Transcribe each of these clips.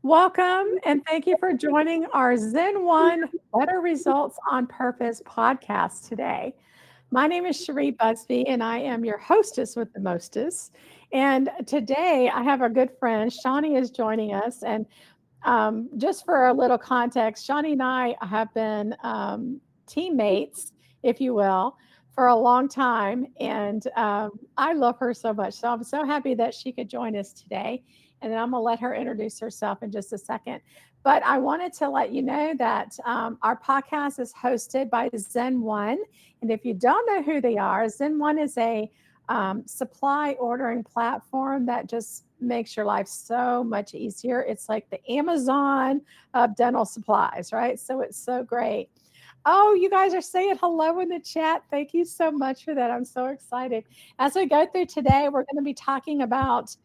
Welcome and thank you for joining our ZenOne Better Results on Purpose podcast today. My name is Sherrie Busby and I am your hostess with the mostest. And today I have a good friend, Chani, is joining us. And just for a little context, Chani and I have been teammates, if you will, for a long time. And I love her so much. So I'm so happy that she could join us today. And then I'm going to let her introduce herself in just a second. But I wanted to let you know that our podcast is hosted by ZenOne. And if you don't know who they are, ZenOne is a supply ordering platform that just makes your life so much easier. It's like the Amazon of dental supplies, right? So it's so great. Oh, you guys are saying hello in the chat. Thank you so much for that. I'm so excited. As we go through today, we're going to be talking about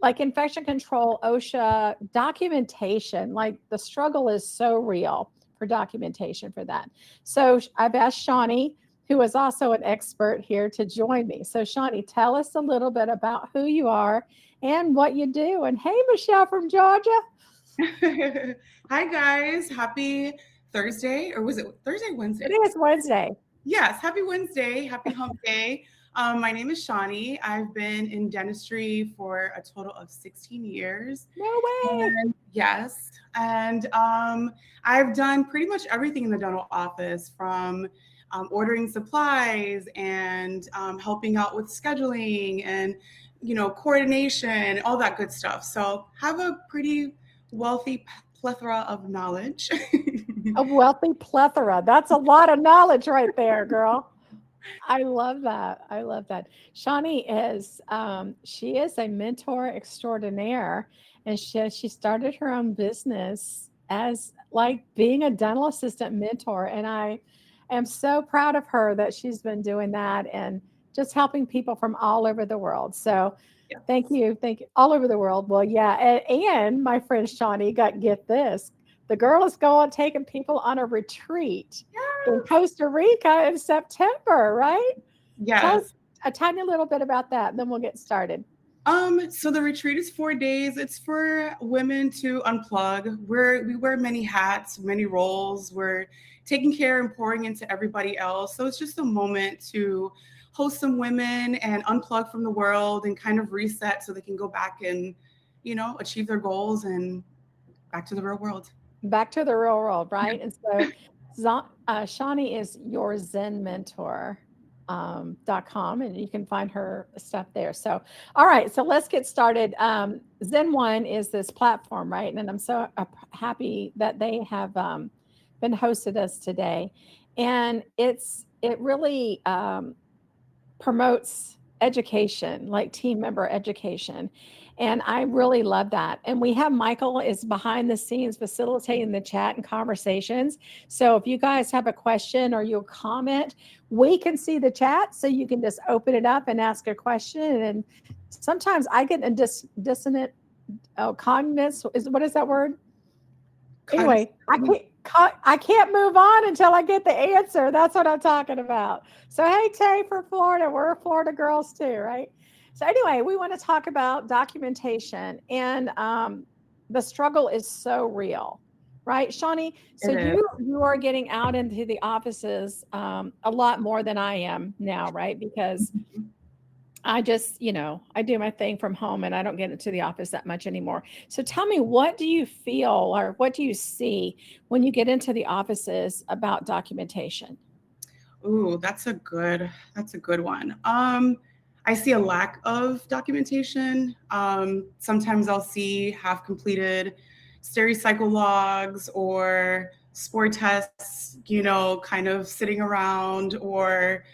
like infection control, OSHA, documentation. Like the struggle is so real for documentation for that. So I've asked Chani, who is also an expert here, to join me. So Chani, tell us a little bit about who you are and what you do. And hey, Michelle from Georgia. Hi guys, happy Thursday, or was it Thursday, Wednesday? It is Wednesday. Yes, happy Wednesday, happy hump day. My name is Chani. I've been in dentistry for a total of 16 years. No way. And yes, and I've done pretty much everything in the dental office, from ordering supplies and helping out with scheduling and coordination, all that good stuff. So have a pretty wealthy plethora of knowledge. A wealthy plethora. That's a lot of knowledge right there, girl. I love that. I love that. Chani is she is a mentor extraordinaire, and she started her own business as like being a dental assistant mentor. And I am so proud of her that she's been doing that and just helping people from all over the world. So Yeah. thank you. Thank you. All over the world. Well, yeah. And my friend Chani got get this. The girl is going taking people on a retreat in Costa Rica in September, right? Tell us Yes. a tiny little bit about that, and then we'll get started. So the retreat is 4 days. It's for women to unplug. We wear many hats, many roles. We're taking care and pouring into everybody else. So it's just a moment to host some women and unplug from the world and kind of reset so they can go back and, achieve their goals and back to the real world. Back to the real world, right? And so, Shani is your Zen mentor. .com, and you can find her stuff there. So, all right, so let's get started. ZenOne is this platform, right? And I'm so happy that they have been hosted us today, and it really promotes education, like team member education. And I really love that. And we have Michael is behind the scenes facilitating the chat and conversations. So if you guys have a question or you comment, we can see the chat. So you can just open it up and ask a question. And sometimes I get a dissonant cognitus. What is that word? Anyway, I can't move on until I get the answer. That's what I'm talking about. So, hey, Tay from Florida, we're Florida girls too, right? So, anyway, we want to talk about documentation, and the struggle is so real, right, Shani? So you are getting out into the offices a lot more than I am now, right? Because I just, I do my thing from home and I don't get into the office that much anymore. So tell me, what do you feel or what do you see when you get into the offices about documentation? Ooh, that's a good one. I see a lack of documentation. Sometimes I'll see half completed stericycle logs or spore tests, kind of sitting around, or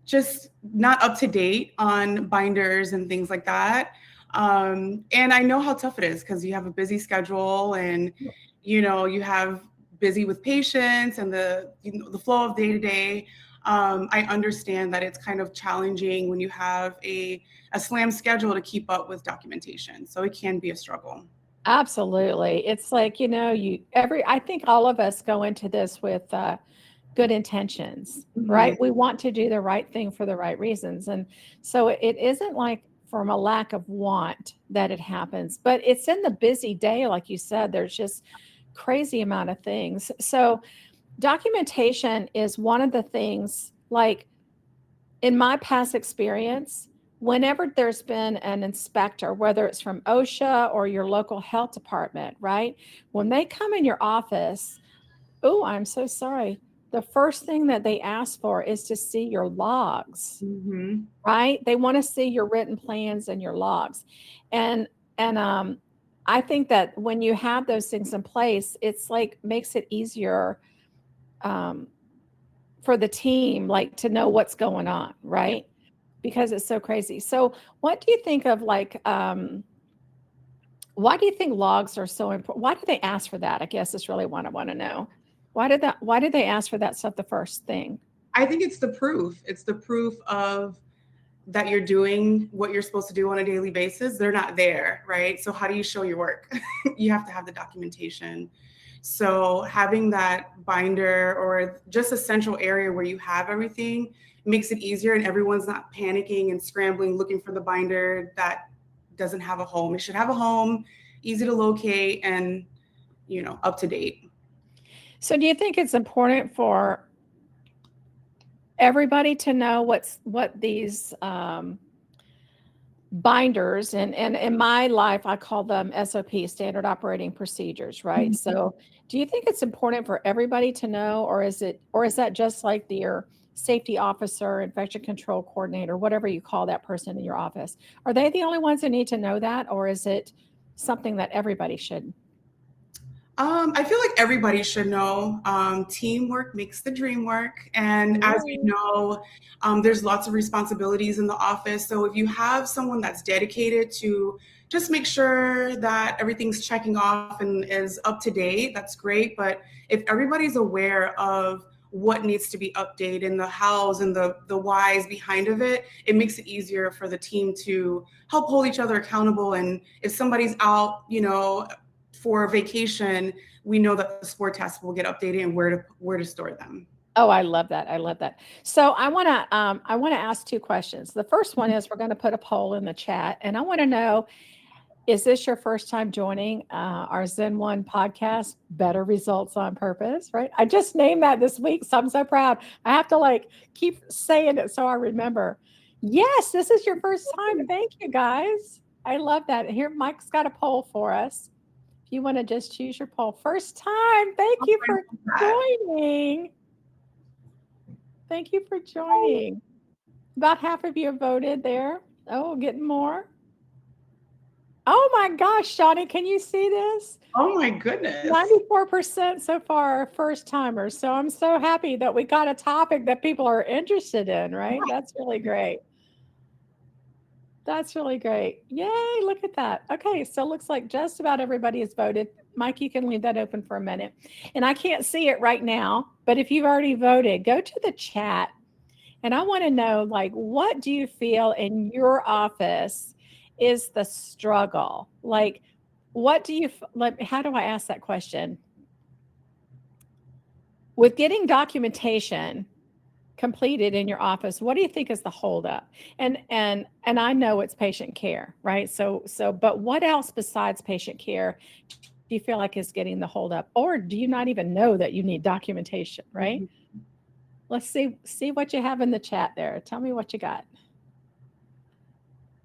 just not up to date on binders and things like that. And I know how tough it is because you have a busy schedule and, you have busy with patients and the flow of day to day. I understand that it's kind of challenging when you have a slam schedule to keep up with documentation. So it can be a struggle. Absolutely. It's like, I think all of us go into this with good intentions, Mhm. right? We want to do the right thing for the right reasons. And so it isn't like from a lack of want that it happens. But it's in the busy day, like you said, there's just crazy amount of things. So documentation is one of the things, like in my past experience, whenever there's been an inspector, whether it's from OSHA or your local health department, right? When they come in your office, oh, I'm so sorry. The first thing that they ask for is to see your logs, right? They want to see your written plans and your logs. And I think that when you have those things in place, it's like makes it easier for the team, like to know what's going on, right? Because it's so crazy. So what do you think of like why do you think logs are so important? Why do they ask for that? I guess is really what I want to know. Why did they ask for that stuff the first thing? I think it's the proof. It's the proof of that you're doing what you're supposed to do on a daily basis. They're not there, right? So how do you show your work? You have to have the documentation. So having that binder or just a central area where you have everything makes it easier, and everyone's not panicking and scrambling looking for the binder that doesn't have a home. It should have a home, easy to locate, and up to date. So do you think it's important for everybody to know what these binders, and in my life I call them SOP, standard operating procedures, right? So do you think it's important for everybody to know, or is that just like your safety officer, infection control coordinator, whatever you call that person in your office? Are they the only ones that need to know that, or is it something that everybody should? I feel like everybody should know teamwork makes the dream work. And as we know, there's lots of responsibilities in the office. So if you have someone that's dedicated to just make sure that everything's checking off and is up to date, that's great. But if everybody's aware of what needs to be updated and the hows and the whys behind of it, it makes it easier for the team to help hold each other accountable. And if somebody's out, for vacation, we know that the spore tests will get updated and where to store them. Oh, I love that. I love that. So I want to ask two questions. The first one is we're going to put a poll in the chat, and I want to know, is this your first time joining our ZenOne podcast, Better Results on Purpose, right? I just named that this week, so I'm so proud. I have to keep saying it so I remember. Yes, this is your first time. Thank you, guys. I love that. Here, Mike's got a poll for us. If you want to just choose your poll. First time. Thank you for joining. Thank you for joining. About half of you have voted there. Oh, getting more. Oh my gosh, Chani, can you see this? Oh my goodness. 94% so far are first timers. So I'm so happy that we got a topic that people are interested in, right? That's really great. That's really great. Yay, look at that. Okay, so it looks like just about everybody has voted. Mike, you can leave that open for a minute. And I can't see it right now, but if you've already voted, go to the chat. And I want to know, what do you feel in your office is the struggle? What do you, how do I ask that question? With getting documentation completed in your office, what do you think is the holdup? And I know it's patient care, right? So but what else besides patient care do you feel like is getting the holdup, or do you not even know that you need documentation, right? Mm-hmm. Let's see what you have in the chat there. Tell me what you got.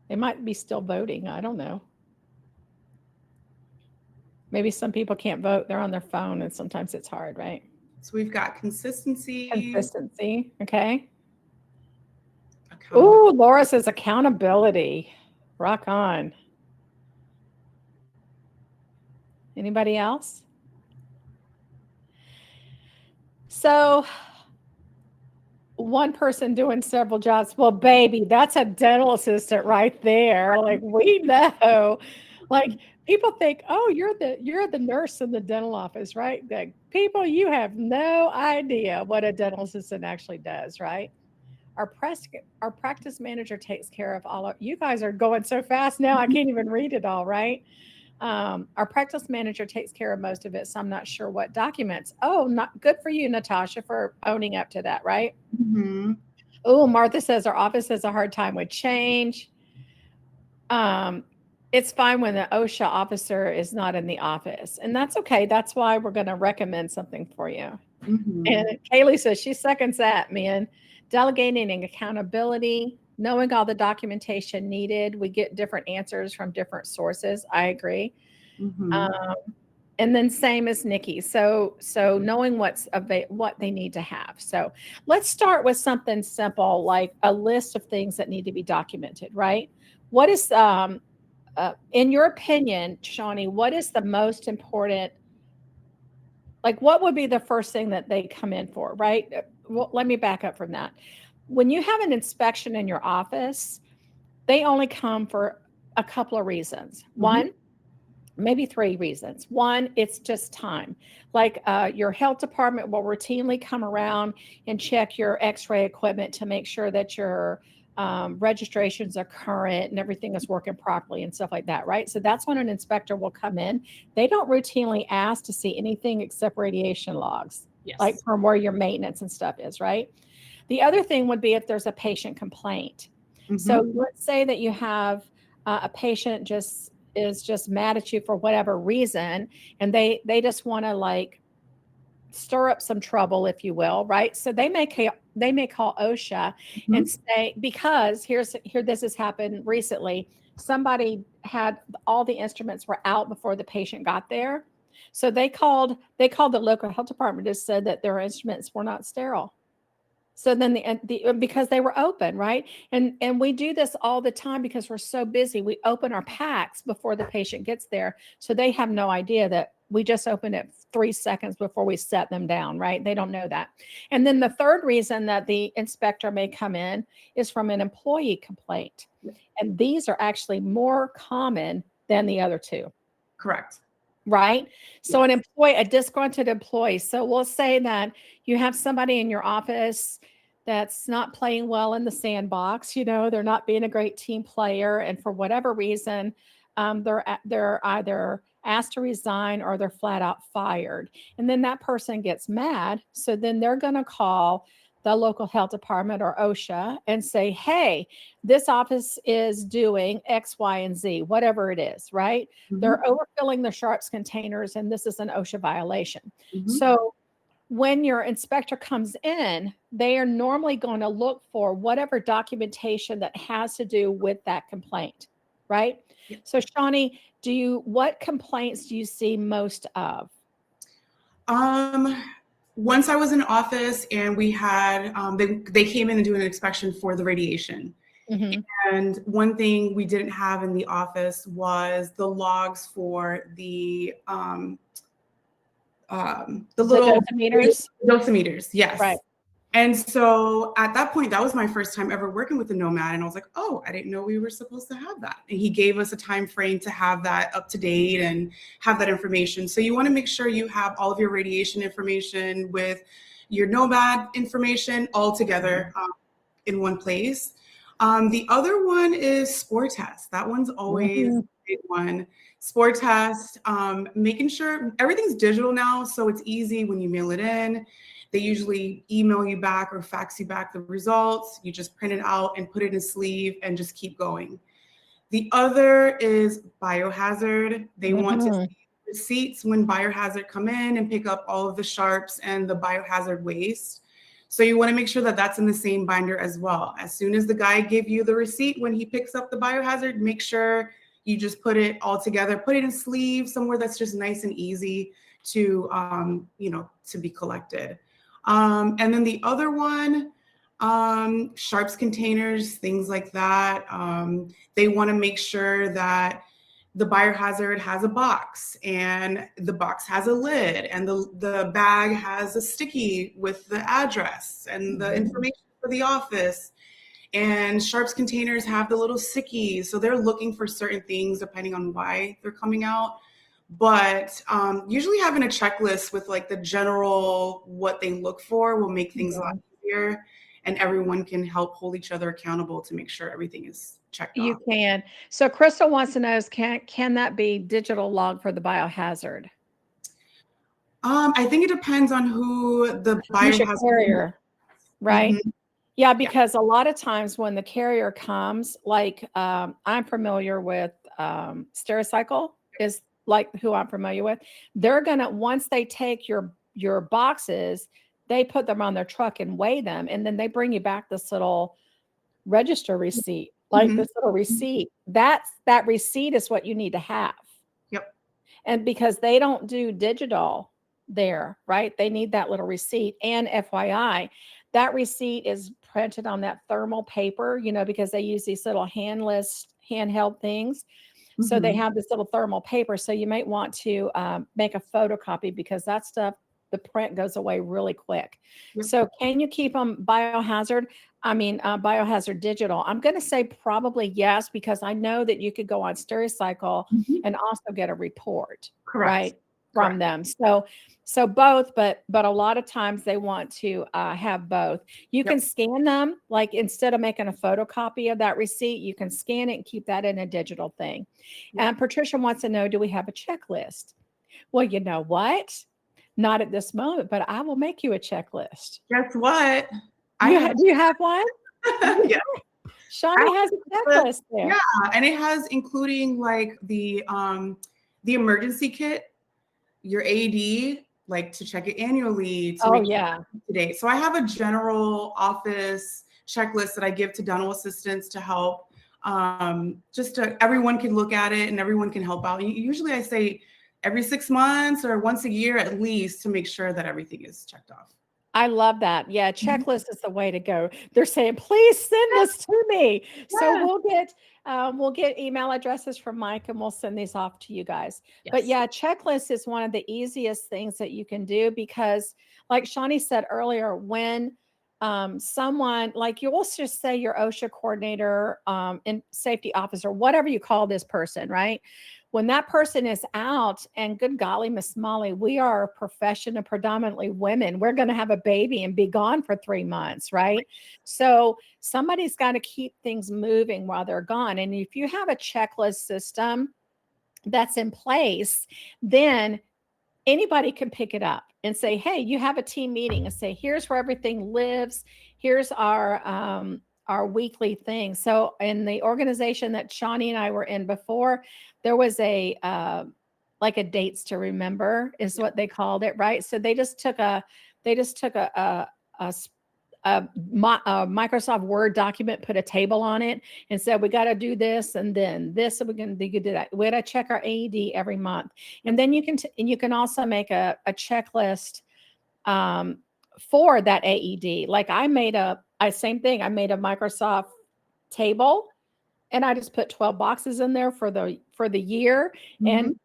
They might be still voting. I don't know. Maybe some people can't vote. They're on their phone, and sometimes it's hard, right? So we've got consistency. Consistency, okay. Ooh, Laura says accountability. Rock on. Anybody else? So one person doing several jobs. Well, baby, that's a dental assistant right there. We know. People think, oh, you're the nurse in the dental office, right? People, you have no idea what a dental assistant actually does, right? Our practice manager takes care of all of, you guys are going so fast now, I can't even read it all, right? Our practice manager takes care of most of it, so I'm not sure what documents. Oh, not good for you, Natasha, for owning up to that, right? Mm-hmm. Oh, Martha says our office has a hard time with change. It's fine when the OSHA officer is not in the office, and that's okay. That's why we're going to recommend something for you. And Kaylee says she seconds that, man. Delegating and accountability, knowing all the documentation needed. We get different answers from different sources. I agree. And then same as Nikki. So knowing what they need to have. So let's start with something simple like a list of things that need to be documented, right? What is in your opinion, Chani, what is the most important? Like, what would be the first thing that they come in for, right? Well, let me back up from that. When you have an inspection in your office, they only come for a couple of reasons. One, maybe three reasons. One, it's just time. Like your health department will routinely come around and check your x-ray equipment to make sure that your registrations are current and everything is working properly and stuff like that, right? So that's when an inspector will come in. They don't routinely ask to see anything except radiation logs, like from where your maintenance and stuff is, right? The other thing would be if there's a patient complaint. So let's say that you have a patient is just mad at you for whatever reason, and they just want to like stir up some trouble, if you will, right? So they may call OSHA and say, because this has happened recently. Somebody had all the instruments were out before the patient got there. So they called the local health department, just said that their instruments were not sterile. So then because they were open, right? And we do this all the time because we're so busy. We open our packs before the patient gets there. So they have no idea that we just opened it 3 seconds before we set them down, right? They don't know that. And then the third reason that the inspector may come in is from an employee complaint. And these are actually more common than the other two. Correct. Right? So a disgruntled employee. So we'll say that you have somebody in your office that's not playing well in the sandbox. They're not being a great team player. And for whatever reason, they're either asked to resign or they're flat out fired. And then that person gets mad. So then they're going to call the local health department or OSHA and say, hey, this office is doing X, Y, and Z, whatever it is, right? They're overfilling the sharps containers and this is an OSHA violation. So when your inspector comes in, they are normally going to look for whatever documentation that has to do with that complaint, right? So Chani, what complaints do you see most of? Once I was in office and we had, they came in and do an inspection for the radiation. And one thing we didn't have in the office was the logs for the little dosimeters. Yes. Right. And so at that point, that was my first time ever working with the Nomad. And I was like, oh, I didn't know we were supposed to have that. And he gave us a time frame to have that up to date and have that information. So you want to make sure you have all of your radiation information with your Nomad information all together in one place. The other one is spore test. That one's always a big one. Spore test, making sure everything's digital now. So it's easy when you mail it in. They usually email you back or fax you back the results. You just print it out and put it in a sleeve and just keep going. The other is Biohazard. They want to see receipts when Biohazard come in and pick up all of the sharps and the Biohazard waste. So you want to make sure that that's in the same binder as well. As soon as the guy gives you the receipt, when he picks up the Biohazard, make sure you just put it all together, put it in sleeve somewhere that's just nice and easy to, to be collected. And then the other one, sharps containers, things like that. They want to make sure that the biohazard has a box and the box has a lid and the bag has a sticky with the address and the information for the office. And sharps containers have the little stickies. So they're looking for certain things depending on why they're coming out. But usually having a checklist with like the general what they look for will make things a lot easier, and everyone can help hold each other accountable to make sure everything is checked off. You can. So Crystal wants to know can that be digital log for the biohazard? I think it depends on who the biohazard carrier, right? Yeah, because a lot of times when the carrier comes, like I'm familiar with Stericycle is like who I'm familiar with. They're gonna once they take your boxes, they put them on their truck and weigh them, and then they bring you back this little register receipt, like Mhm. this little receipt. That receipt is what you need to have. Yep. And because they don't do digital there, right? They need that little receipt. And FYI, that receipt is printed on that thermal paper, because they use these little handheld things. So they Mhm. have this little thermal paper. So you might want to make a photocopy because that stuff, the print goes away really quick. Yep. So can you keep them biohazard? Biohazard digital. I'm going to say probably yes, because I know that you could go on Stericycle Mhm. and also get a report, Correct. right, from Correct. them. So both, but a lot of times they want to have both. You can Yep. scan them, like instead of making a photocopy of that receipt, you can scan it and keep that in a digital thing. Yep. And Patricia wants to know, do we have a checklist? Well, you know what? Not at this moment, but I will make you a checklist. Guess what? I have. Do you have one? Yeah. I Shawnee has a have checklist there. yeah, and it has including like the emergency kit, your AD, like to check it annually to Oh, make sure yeah. it's up to date. So I have a general office checklist that I give to dental assistants to help. Just to everyone can look at it and everyone can help out. Usually I say every 6 months or once a year at least to make sure that everything is checked off. I love that. Yeah, Mhm. checklist is the way to go. They're saying, please send this to me. So Yeah. we'll get email addresses from Mike and we'll send these off to you guys. But Yes. yeah, checklist is one of the easiest things that you can do because, like Shawnee said earlier, when someone like you'll just say your OSHA coordinator and safety officer, whatever you call this person, right? When that person is out, and good golly, Miss Molly, we are a profession of predominantly women. We're going to have a baby and be gone for 3 months, right? So somebody's got to keep things moving while they're gone. And if you have a checklist system that's in place, then anybody can pick it up and say, hey, you have a team meeting and say, here's where everything lives. Here's our weekly thing. So in the organization that Shawnee and I were in before, there was a like a dates to remember is what they called it, right? So they just took a a Microsoft Word document, put a table on it, and said, we got to do this and then this, and we can do that. We got to check our AED every month. And then you can also make a checklist for that AED. Like same thing. I made a Microsoft table and I just put 12 boxes in there for the year. And Mhm.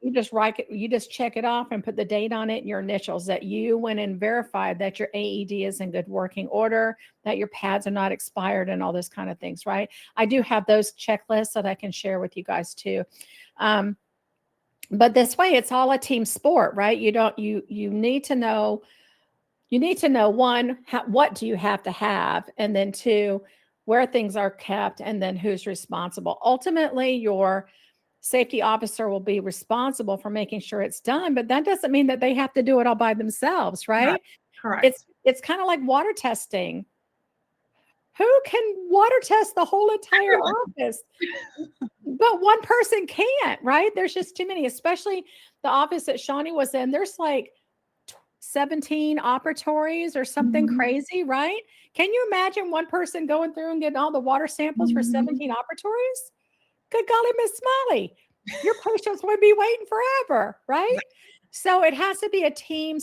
you just check it off and put the date on it and your initials that you went and verified that your AED is in good working order, that your pads are not expired and all those kind of things, right? I do have those checklists that I can share with you guys too. But this way it's all a team sport, right? You need to know one, what do you have to have? And then two, where things are kept and then who's responsible. Ultimately, your safety officer will be responsible for making sure it's done, but that doesn't mean that they have to do it all by themselves, Correct. right? Correct. It's kind of like water testing. Who can water test the whole entire Everyone. office? But one person can't, right? There's just too many, especially the office that Shawnee was in. There's like 17 operatories or something Mhm. crazy, right? Can you imagine one person going through and getting all the water samples for Mhm. 17 operatories? Good golly, Miss Molly, your patients would be waiting forever, right? So it has to be a team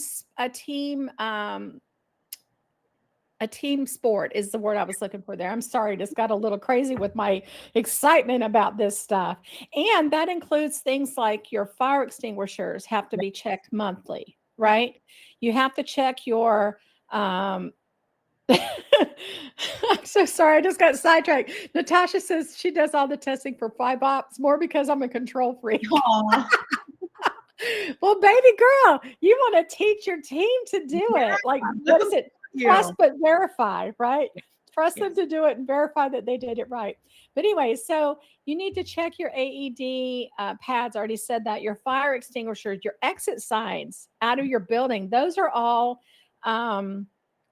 sport is the word I was looking for there. I'm sorry, just got a little crazy with my excitement about this stuff. And that includes things like your fire extinguishers have to Yep. be checked monthly, Yep. right? You have to check your I'm so sorry. I just got sidetracked. Natasha says she does all the testing for 5 ops more because I'm a control freak. Aw. Well, baby girl, you want to teach your team to do Yeah. it. Like, Let what them is it? Trust you. but verify, right? Trust them Yes. to do it and verify that they did it right. But anyway, so you need to check your AED pads. I already said that. Your fire extinguishers, your exit signs out of your building. Those are all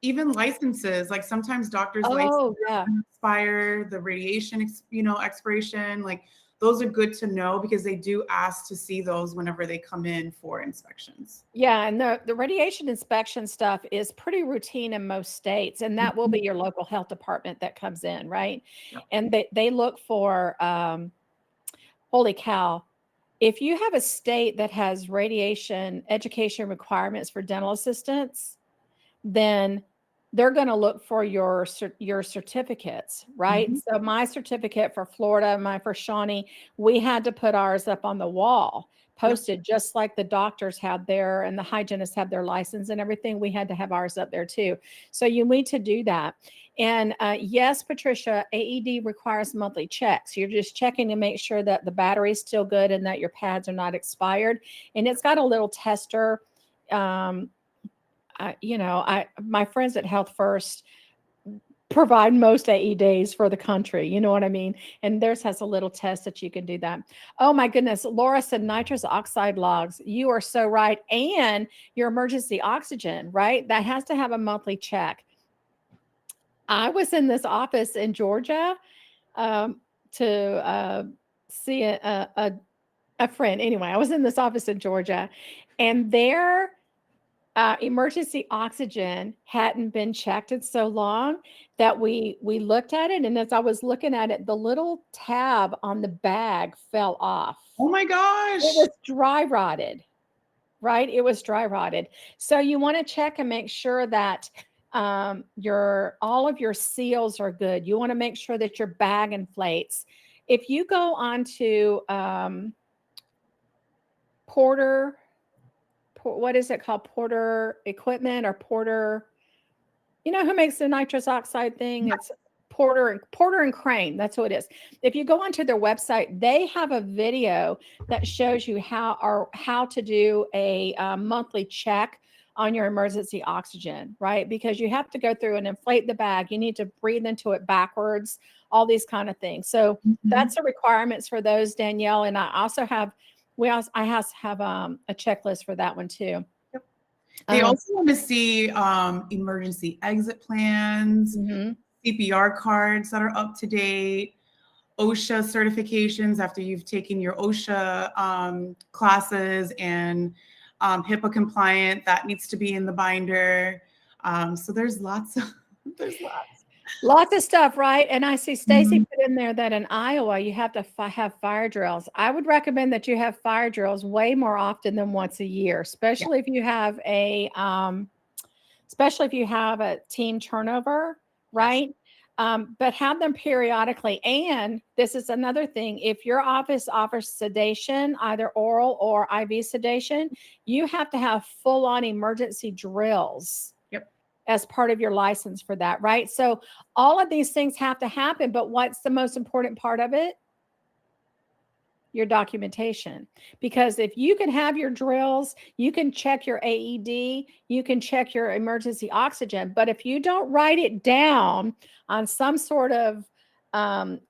even licenses, like sometimes doctors' Oh, licenses yeah. expire, the radiation, expiration, like those are good to know because they do ask to see those whenever they come in for inspections. Yeah, and the radiation inspection stuff is pretty routine in most states, and that will be your local health department that comes in, right? Yep. And they look for, holy cow, if you have a state that has radiation education requirements for dental assistants, then they're going to look for your certificates, right? Mhm. So my certificate for Florida, my for Chani, we had to put ours up on the wall, Yep. posted just like the doctors had their and the hygienists have their license and everything. We had to have ours up there too. So you need to do that. And yes, Patricia, AED requires monthly checks. You're just checking to make sure that the battery's still good and that your pads are not expired. And it's got a little tester. My friends at Health First provide most AEDs for the country. You know what I mean? And theirs has a little test that you can do that. Oh my goodness. Laura said nitrous oxide logs. You are so right. And your emergency oxygen, right? That has to have a monthly check. I was in this office in Georgia to see a friend. Anyway, I was in this office in Georgia, and their emergency oxygen hadn't been checked in so long that we looked at it, and as I was looking at it, the little tab on the bag fell off. Oh my It gosh. was dry rotted, right? It was dry rotted. So you want to check and make sure that all of your seals are good. You want to make sure that your bag inflates. If you go onto Porter, what is it called? Porter Equipment or Porter, you know who makes the nitrous oxide thing? It's Porter and Crane. That's what it is. If you go onto their website, they have a video that shows you how to do a monthly check on your emergency oxygen, right? Because you have to go through and inflate the bag. You need to breathe into it backwards, all these kind of things. So that's the requirements for those, Danielle. And I also have, I have a checklist for that one too. Yep. They also want to see emergency exit plans, CPR cards that are up to date, OSHA certifications after you've taken your OSHA classes, and HIPAA compliant, that needs to be in the binder. So there's lots of Lots of stuff, right? And I see Stacy put in there that in Iowa you have to have fire drills. I would recommend that you have fire drills way more often than once a year, especially if you have a team turnover, right? But have them periodically. And this is another thing: if your office offers sedation, either oral or IV sedation, you have to have full-on emergency drills as part of your license for that, right? So all of these things have to happen, but what's the most important part of it? Your documentation. Because if you can have your drills, you can check your AED, you can check your emergency oxygen, but if you don't write it down on some sort of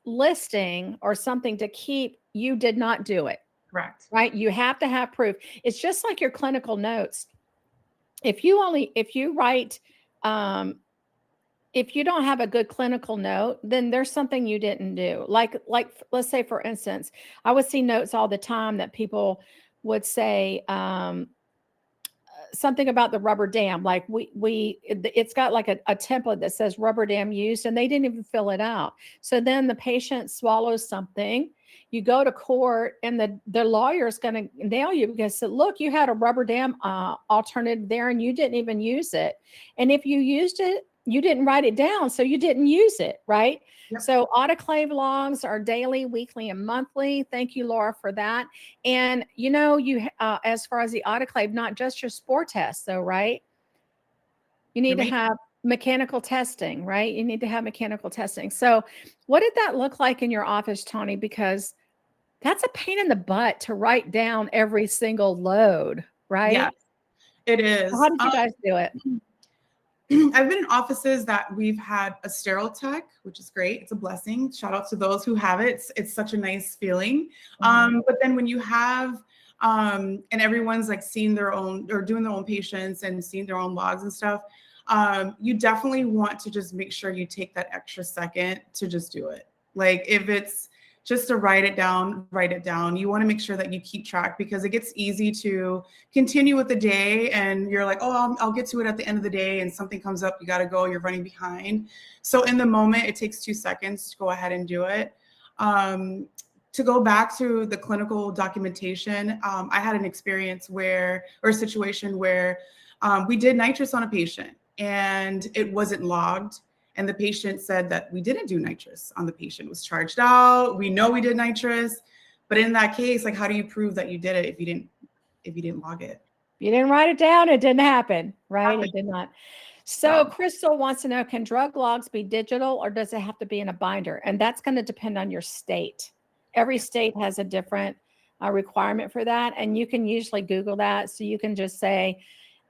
listing or something to keep, you did not do it. Correct. Right? You have to have proof. It's just like your clinical notes. If you write, if you don't have a good clinical note, then there's something you didn't do. Like let's say, for instance, I would see notes all the time that people would say something about the rubber dam. Like it's got like a template that says rubber dam used, and they didn't even fill it out. So then the patient swallows something. You go to court, and the lawyer's going to nail you because, look, you had a rubber dam alternative there, and you didn't even use it. And if you used it, you didn't write it down, so you didn't use it, right? Yep. So autoclave logs are daily, weekly, and monthly. Thank you, Laura, for that. And as far as the autoclave, not just your spore tests, though, right? You need to have mechanical testing, right? You need to have mechanical testing. So what did that look like in your office, Chani? Because that's a pain in the butt to write down every single load, right? Yes, it is. How did you guys do it? I've been in offices that we've had a sterile tech, which is great. It's a blessing. Shout out to those who have it. It's such a nice feeling. But then when you have, and everyone's like seeing their own or doing their own patients and seeing their own logs and stuff, you definitely want to just make sure you take that extra second to just do it. Like if it's just to write it down, write it down. You want to make sure that you keep track, because it gets easy to continue with the day and you're like, oh, I'll get to it at the end of the day, and something comes up, you got to go, you're running behind. So in the moment, it takes 2 seconds to go ahead and do it. To go back to the clinical documentation, I had an experience where, or a situation where we did nitrous on a patient and it wasn't logged. And the patient said that we didn't do nitrous on the patient. It was charged out. We know we did nitrous, but in that case, like, how do you prove that you did it if you didn't log it? You didn't write it down. It didn't happen, right? It did not. So No. Crystal wants to know, can drug logs be digital or does it have to be in a binder? And that's going to depend on your state. Every state has a different requirement for that. And you can usually Google that. So you can just say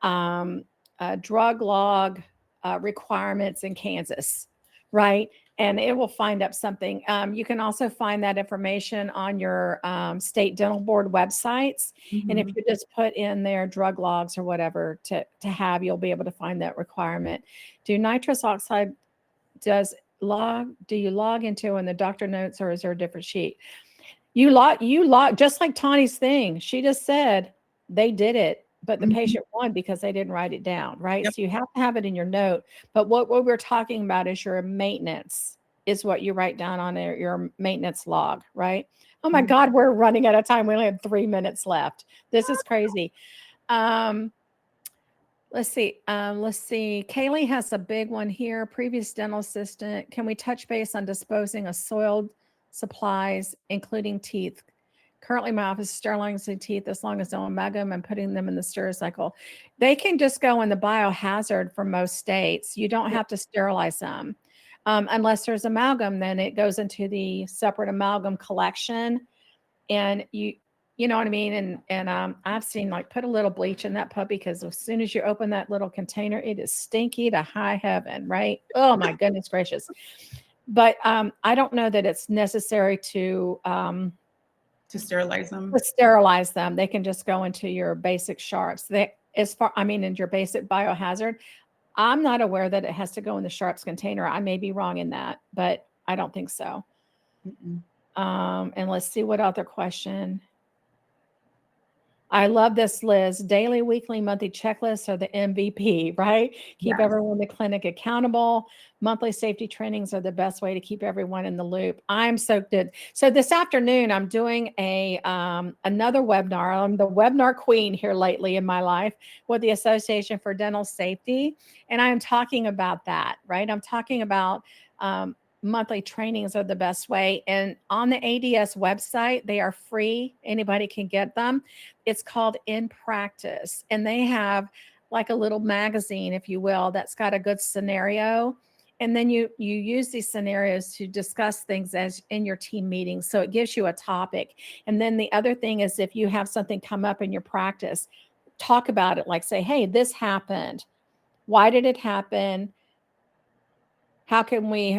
drug log requirements in Kansas, right? And it will find up something. You can also find that information on your state dental board websites. Mm-hmm. And if you just put in their drug logs or whatever to have, you'll be able to find that requirement. Do nitrous oxide, do you log into in the doctor notes, or is there a different sheet? You log, just like Tani's thing. She just said they did it, but the patient won because they didn't write it down, right? Yep. So you have to have it in your note. But what we're talking about is your maintenance, is what you write down on your maintenance log, right? Oh my God, we're running out of time. We only have 3 minutes left. This is crazy. Let's see. Kaylee has a big one here. Previous dental assistant. Can we touch base on disposing of soiled supplies, including teeth? Currently, my office is sterilizing teeth as long as no amalgam and putting them in the Stericycle. They can just go in the Biohazard for most states. You don't have to sterilize them. Unless there's amalgam, then it goes into the separate amalgam collection. And you know what I mean? And I've seen, like, put a little bleach in that puppy, because as soon as you open that little container, it is stinky to high heaven, right? Oh my goodness gracious. But I don't know that it's necessary to sterilize them. To sterilize them. They can just go into your basic sharps. In your basic Biohazard. I'm not aware that it has to go in the sharps container. I may be wrong in that, but I don't think so. And let's see what other question. I love this, Liz. Daily, weekly, monthly checklists are the MVP, right? Keep everyone in the clinic accountable. Monthly safety trainings are the best way to keep everyone in the loop. I'm so good. So this afternoon, I'm doing another webinar. I'm the webinar queen here lately in my life with the Association for Dental Safety. And I'm talking about that, right? I'm talking about monthly trainings are the best way. And on the ADS website, they are free. Anybody can get them. It's called In Practice. And they have like a little magazine, if you will, that's got a good scenario. And then you use these scenarios to discuss things as in your team meetings. So it gives you a topic. And then the other thing is, if you have something come up in your practice, talk about it. Like, say, hey, this happened. Why did it happen?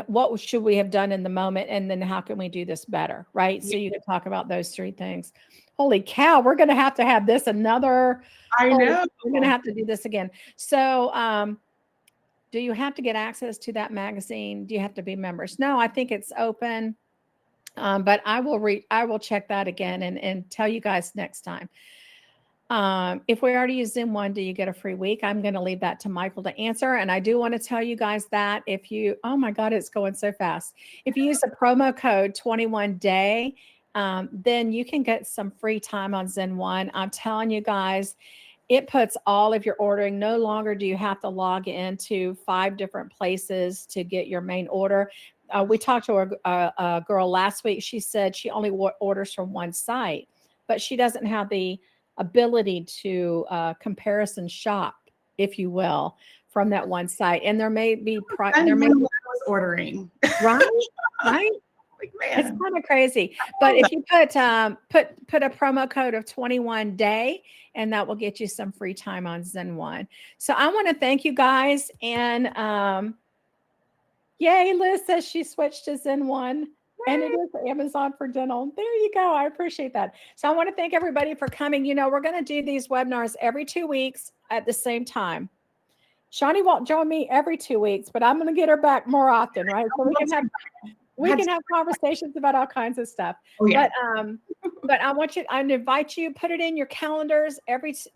What should we have done in the moment? And then how can we do this better? Right. So you can talk about those 3 things. Holy cow. We're going to have this another. I know. We're going to have to do this again. So, do you have to get access to that magazine? Do you have to be members? No, I think it's open. But I will check that again and tell you guys next time. If we already use ZenOne, do you get a free week? I'm going to leave that to Michael to answer. And I do want to tell you guys that oh my God, it's going so fast. If you use the promo code 21day, then you can get some free time on ZenOne. I'm telling you guys, it puts all of your ordering. No longer do you have to log into 5 different places to get your main order. We talked to a girl last week. She said she only orders from one site, but she doesn't have the ability to comparison shop, if you will, from that one site. And there may be ordering, right? Like, it's kind of crazy. But if you put a promo code of 21day, and that will get you some free time on ZenOne. So I want to thank you guys. And yay, Liz says she switched to ZenOne. And it is Amazon for dental. There you go. I appreciate that. So I want to thank everybody for coming. We're going to do these webinars every 2 weeks at the same time. Chani won't join me every 2 weeks, but I'm going to get her back more often, right? So we can have conversations about all kinds of stuff. Oh, yeah. But I invite you, put it in your calendars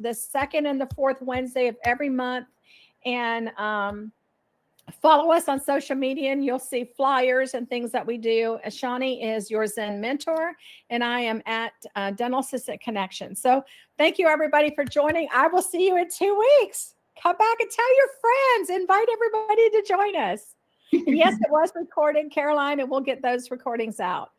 the second and the fourth Wednesday of every month. And follow us on social media and you'll see flyers and things that we do. Chani is your Zen mentor and I am at Dental Assistant Connection. So thank you everybody for joining. I will see you in 2 weeks. Come back and tell your friends, invite everybody to join us. And yes, it was recorded, Caroline, and we'll get those recordings out.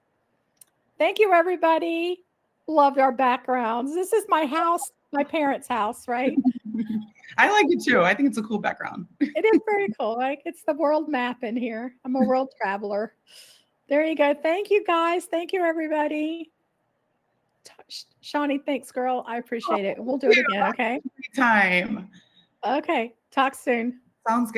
Thank you, everybody. Loved our backgrounds. This is my house, my parents' house, right? I like it too. I think it's a cool background. It is very cool. Like it's the world map in here. I'm a world traveler. There you go. Thank you, guys. Thank you, everybody. Chani, thanks, girl. I appreciate it. We'll do it again, okay? Time. Okay. Talk soon. Sounds good.